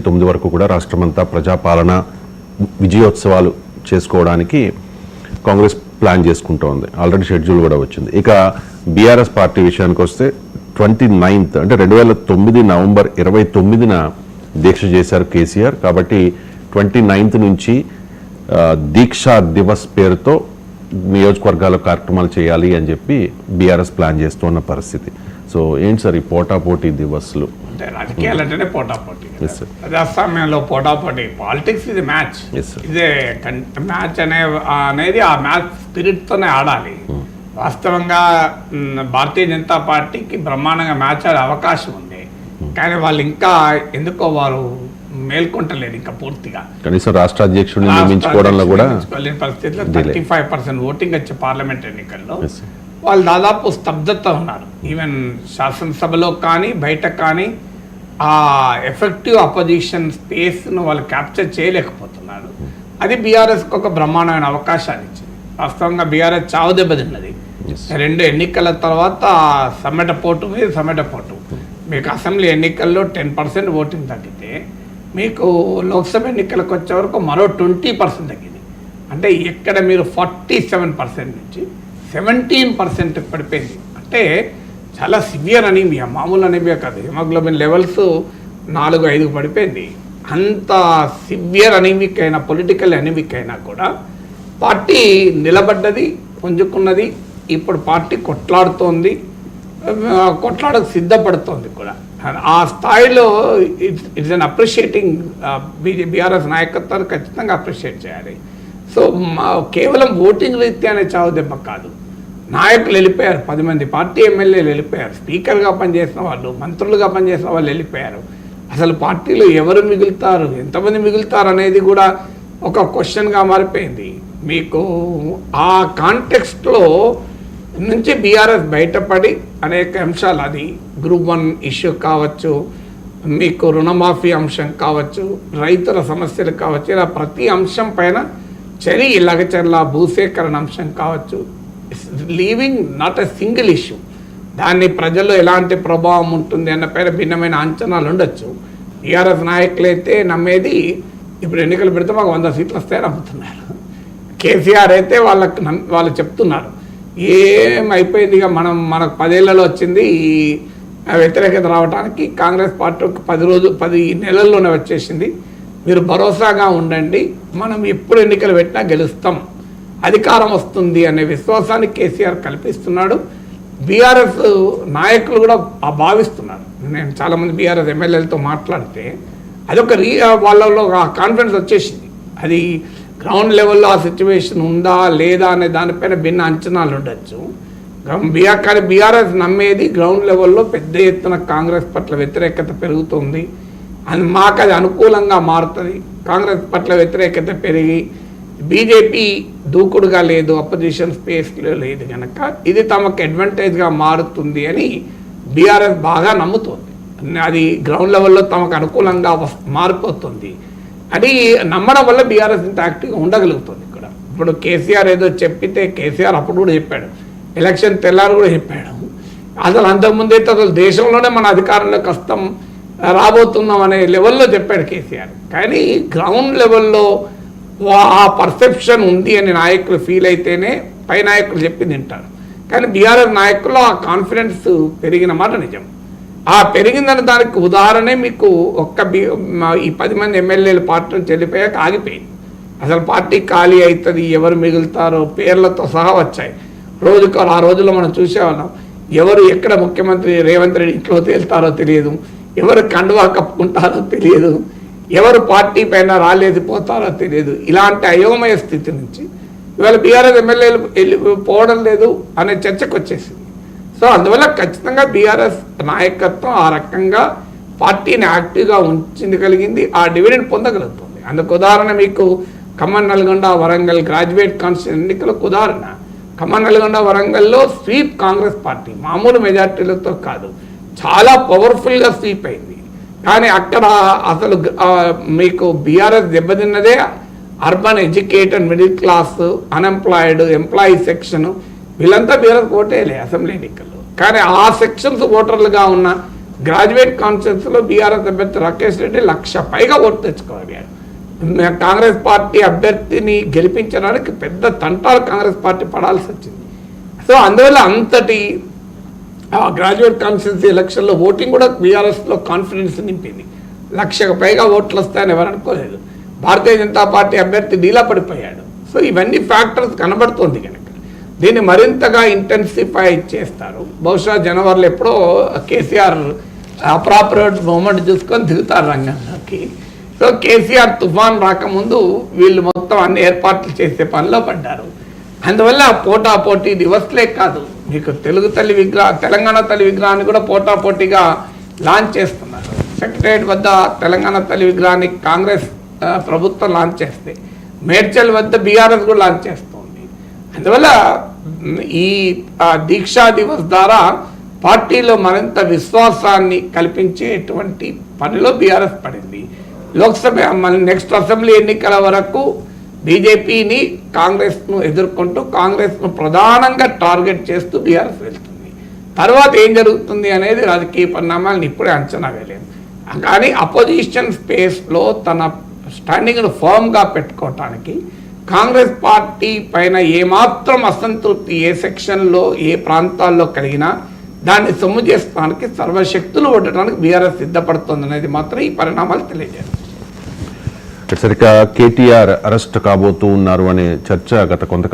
9 వరకు కూడా రాష్ట్రమంతా ప్రజాపాలన విజయోత్సవాలు చేసుకోవడానికి కాంగ్రెస్ ప్లాన్ చేసుకుంటోంది. ఆల్రెడీ షెడ్యూల్ కూడా వచ్చింది. ఇక బీఆర్ఎస్ పార్టీ విషయానికి వస్తే 29th అంటే 2009 నవంబర్ 29న దీక్ష చేశారు కేసీఆర్. కాబట్టి 29th నుంచి దీక్షా దివస్ పేరుతో నియోజకవర్గాల కార్యక్రమాలు చేయాలి అని చెప్పి బీఆర్ఎస్ ప్లాన్ చేస్తున్న పరిస్థితి. సో ఏంటి సార్ ఈ పోటాపోటీ దివస్లు? అంటే రాజకీయాలు అంటేనే పోటాపోటీ, ప్రజాస్వామ్యంలో పోటాపోటీ. పాలిటిక్స్ ఇది మ్యాచ్, ఇదే మ్యాచ్ అనేది ఆ మ్యాచ్ స్పిరిట్తోనే ఆడాలి. వాస్తవంగా భారతీయ జనతా పార్టీకి బ్రహ్మాండంగా మ్యాచ్ ఆడే అవకాశం ఉంది, కానీ వాళ్ళు ఇంకా ఎందుకో వారు మేల్కొంటలేదు ఇంకా పూర్తిగా. కనీసం రాష్ట్ర అధ్యక్షుడిని నియమించుకోవడంలో కూడా పరిస్థితిలో 35% ఓటింగ్ వచ్చే పార్లమెంట్ ఎన్నికల్లో వాళ్ళు దాదాపు స్తబ్దత ఉన్నారు. ఈవెన్ శాసనసభలో కానీ బయట కానీ ఆ ఎఫెక్టివ్ అపోజిషన్ స్పేస్ను వాళ్ళు క్యాప్చర్ చేయలేకపోతున్నారు. అది బీఆర్ఎస్కి ఒక బ్రహ్మాండమైన అవకాశాన్ని ఇచ్చింది. వాస్తవంగా బీఆర్ఎస్ చావు దెబ్బతిన్నది. 2 ఎన్నికల తర్వాత సమ్మెటపోటు మీద సమ్మెటపోటు. మీకు అసెంబ్లీ ఎన్నికల్లో 10% ఓటింగ్ తగ్గితే మీకు లోక్సభ ఎన్నికలకు వచ్చే వరకు మరో 20% తగ్గింది. అంటే ఇక్కడ మీరు 47% నుంచి 17% పడిపోయింది. అంటే చాలా సివియర్ అనీమియా, మామూలు అనీమియా కాదు. హిమోగ్లోబిన్ లెవెల్స్ 4-5 పడిపోయింది. అంత సివియర్ అనీమిక్ అయినా, పొలిటికల్ అనీమిక్ అయినా కూడా పార్టీ నిలబడ్డది, పుంజుకున్నది. ఇప్పుడు పార్టీ కొట్లాడుతోంది, కొట్లాడకు సిద్ధపడుతోంది కూడా. ఆ స్థాయిలో ఇట్స్ అన్ అప్రిషియేటింగ్. బీఆర్ఎస్ నాయకత్వాన్ని ఖచ్చితంగా అప్రిషియేట్ చేయాలి. సో కేవలం ఓటింగ్ రీత్యానే చావు దెబ్బ కాదు, నాయకులు వెళ్ళిపోయారు. 10 మంది పార్టీ ఎమ్మెల్యేలు వెళ్ళిపోయారు. స్పీకర్గా పనిచేసిన వాళ్ళు, మంత్రులుగా పనిచేసిన వాళ్ళు వెళ్ళిపోయారు. అసలు పార్టీలో ఎవరు మిగులుతారు, ఎంతమంది మిగులుతారు అనేది కూడా ఒక క్వశ్చన్గా మారిపోయింది. మీకు ఆ కాంటెక్స్ట్లో నుంచి బీఆర్ఎస్ బయటపడి అనేక అంశాలు, అది గ్రూప్ 1 ఇష్యూ కావచ్చు, మీకు రుణమాఫీ అంశం కావచ్చు, రైతుల సమస్యలు కావచ్చు, ఇలా ప్రతి అంశం పైన లగచర్ల భూసేకరణ అంశం కావచ్చు, leaving not a single issue. దాన్ని ప్రజల్లో ఎలాంటి ప్రభావం ఉంటుంది అన్న పైన భిన్నమైన అంచనాలు ఉండొచ్చు. బీఆర్ఎస్ నాయకులైతే నమ్మేది ఇప్పుడు ఎన్నికలు పెడితే మాకు 100 సీట్లు వస్తాయని నమ్ముతున్నారు. కేసీఆర్ అయితే వాళ్ళు చెప్తున్నారు ఏమైపోయింది, ఇక మనకు 10 ఏళ్లలో వచ్చింది ఈ వ్యతిరేకత రావడానికి, కాంగ్రెస్ పార్టీ 10 నెలల్లోనే వచ్చేసింది, మీరు భరోసాగా ఉండండి, మనం ఎప్పుడు ఎన్నికలు పెట్టినా గెలుస్తాం, అధికారం వస్తుంది అనే విశ్వాసాన్ని కేసీఆర్ కల్పిస్తున్నాడు. బీఆర్ఎస్ నాయకులు కూడా భావిస్తున్నారు. నేను చాలామంది బీఆర్ఎస్ ఎమ్మెల్యేలతో మాట్లాడితే అదొక వాళ్ళలో కాన్ఫిడెన్స్ వచ్చేసింది. అది గ్రౌండ్ లెవెల్లో ఆ సిచ్యువేషన్ ఉందా లేదా అనే దానిపైన భిన్న అంచనాలు ఉండొచ్చు. కానీ బీఆర్ఎస్ నమ్మేది గ్రౌండ్ లెవెల్లో పెద్ద ఎత్తున కాంగ్రెస్ పట్ల వ్యతిరేకత పెరుగుతుంది, అది మాకు అది అనుకూలంగా మారుతుంది. కాంగ్రెస్ పట్ల వ్యతిరేకత పెరిగి బీజేపీ దూకుడుగా లేదు, అపోజిషన్ స్పేస్లో లేదు కనుక ఇది తమకు అడ్వాంటేజ్గా మారుతుంది అని బీఆర్ఎస్ బాగా నమ్ముతుంది. అది గ్రౌండ్ లెవెల్లో తమకు అనుకూలంగా మారిపోతుంది. అది నమ్మడం వల్ల బీఆర్ఎస్ ఇంత యాక్టివ్గా ఉండగలుగుతుంది. ఇక్కడ ఇప్పుడు కేసీఆర్ ఏదో చెప్పితే, కేసీఆర్ అప్పుడు కూడా చెప్పాడు, ఎలక్షన్ తెల్లారు కూడా చెప్పాడు, అసలు అంతకుముందైతే అసలు దేశంలోనే మన అధికారంలోకి వస్తాం, రాబోతున్నాం అనే లెవెల్లో చెప్పాడు కేసీఆర్. కానీ గ్రౌండ్ లెవెల్లో ఆ పర్సెప్షన్ ఉంది అని నాయకులు ఫీల్ అయితేనే పై నాయకులు చెప్పి తింటారు. కానీ బీఆర్ఎస్ నాయకుల్లో ఆ కాన్ఫిడెన్స్ పెరిగిన మాట నిజం. ఆ పెరిగిందని దానికి ఉదాహరణే మీకు ఈ 10 మంది ఎమ్మెల్యేలు పార్టీ నుంచి వెళ్ళిపోయాక ఆగిపోయింది. అసలు పార్టీ ఖాళీ అవుతుంది, ఎవరు మిగులుతారో పేర్లతో సహా వచ్చాయి. ఆ రోజుల్లో మనం చూసేవాళ్ళం, ఎవరు ఎక్కడ ముఖ్యమంత్రి రేవంత్ రెడ్డి ఇంట్లో తేలుతారో తెలియదు, ఎవరు కండువా కప్పుకుంటారో తెలియదు, ఎవరు పార్టీ పైన రాలేదిపోతారో తెలియదు. ఇలాంటి అయోమయ స్థితి నుంచి ఇవాళ బీఆర్ఎస్ ఎమ్మెల్యేలు పోవడం లేదు అనే చర్చకు వచ్చేసింది. సో అందువల్ల ఖచ్చితంగా బీఆర్ఎస్ నాయకత్వం ఆ రకంగా పార్టీని యాక్టివ్గా కలిగింది, ఆ డివిడెండ్ పొందగలుగుతుంది. అందుకు ఉదాహరణ మీకు ఖమ్మం, నల్గొండ, వరంగల్ గ్రాడ్యుయేట్ కాన్స్టిట్యూషన్ ఎన్నికలకు ఉదాహరణ. ఖమ్మం, నల్గొండ, వరంగల్లో స్వీప్ కాంగ్రెస్ పార్టీ మామూలు మెజార్టీలతో కాదు, చాలా పవర్ఫుల్గా స్వీప్ అయింది. కానీ అక్కడ అసలు మీకు బీఆర్ఎస్ దెబ్బతిన్నదే urban educated, middle class, unemployed, employee section, వీళ్ళంతా బీఆర్ఎస్ ఓటేలే అసెంబ్లీ ఎన్నికల్లో. కానీ ఆ సెక్షన్స్ ఓటర్లుగా ఉన్న గ్రాడ్యుయేట్ కాన్ఫరెన్స్లో బీఆర్ఎస్ అభ్యర్థి రాకేష్ రెడ్డి 1,00,000 పైగా ఓట్లు తెచ్చుకోగలిగాడు. కాంగ్రెస్ పార్టీ అభ్యర్థిని గెలిపించడానికి పెద్ద తంటాలు కాంగ్రెస్ పార్టీ పడాల్సి వచ్చింది. సో అందువల్ల అంతటి గ్రాడ్యుయేట్ కాన్స్టిట్యున్సీ ఎలక్షన్లో ఓటింగ్ కూడా బీఆర్ఎస్లో కాన్ఫిడెన్స్ నింపింది. 1,00,000 పైగా ఓట్లు వస్తాయని ఎవరు అనుకోలేదు. భారతీయ జనతా పార్టీ అభ్యర్థి డీలా పడిపోయాడు. సో ఇవన్నీ ఫ్యాక్టర్స్ కనబడుతుంది కనుక దీన్ని మరింతగా ఇంటెన్సిఫై చేస్తారు. బహుశా జనవరిలో ఎప్పుడో కేసీఆర్ అప్రాపరేట్ మూమెంట్ చూసుకొని దిగుతారు రంగంలోకి. సో కేసీఆర్ తుఫాన్ రాకముందు వీళ్ళు మొత్తం అన్ని ఏర్పాట్లు చేసే పనిలో పడ్డారు. అందువల్ల పోటాపోటీ దివస్లే కాదు, మీకు తెలంగాణ తల్లి విగ్రహాన్ని కూడా పోటాపోటీగా లాంచ్ చేస్తున్నారు. సెక్రటరియట్ వద్ద తెలంగాణ తల్లి విగ్రహాన్ని కాంగ్రెస్ ప్రభుత్వం లాంచ్ చేస్తే మేడ్చల్ వద్ద బీఆర్ఎస్ కూడా లాంచ్ చేస్తుంది. అందువల్ల ఈ దీక్షా దివస్ ద్వారా పార్టీలో మరింత విశ్వాసాన్ని కల్పించేటువంటి పనిలో బీఆర్ఎస్ పడింది. లోక్సభ నెక్స్ట్ అసెంబ్లీ ఎన్నికల వరకు బీజేపీని కాంగ్రెస్ను ఎదుర్కొంటూ కాంగ్రెస్ను ప్రధానంగా టార్గెట్ చేస్తూ బీఆర్ఎస్ వెళ్తుంది. తర్వాత ఏం జరుగుతుంది అనేది రాజకీయ పరిణామాలను ఇప్పుడే అంచనా వేయలేము. కానీ అపోజిషన్ స్పేస్లో తన స్టాండింగ్ను ఫర్మ్గా పెట్టుకోవటానికి కాంగ్రెస్ పార్టీ పైన ఏమాత్రం అసంతృప్తి ఏ సెక్షన్లో ఏ ప్రాంతాల్లో కలిగినా దాన్ని సొమ్ము చేసుకోవడానికి సర్వశక్తులు ఒడ్డడానికి బీఆర్ఎస్ సిద్ధపడుతుంది అనేది మాత్రం ఈ పరిణామాలు తెలియజేస్తుంది. సరిగ్గా కేటీఆర్ అరెస్ట్ కాబోతూ ఉన్నారు అనే చర్చ గత కొంత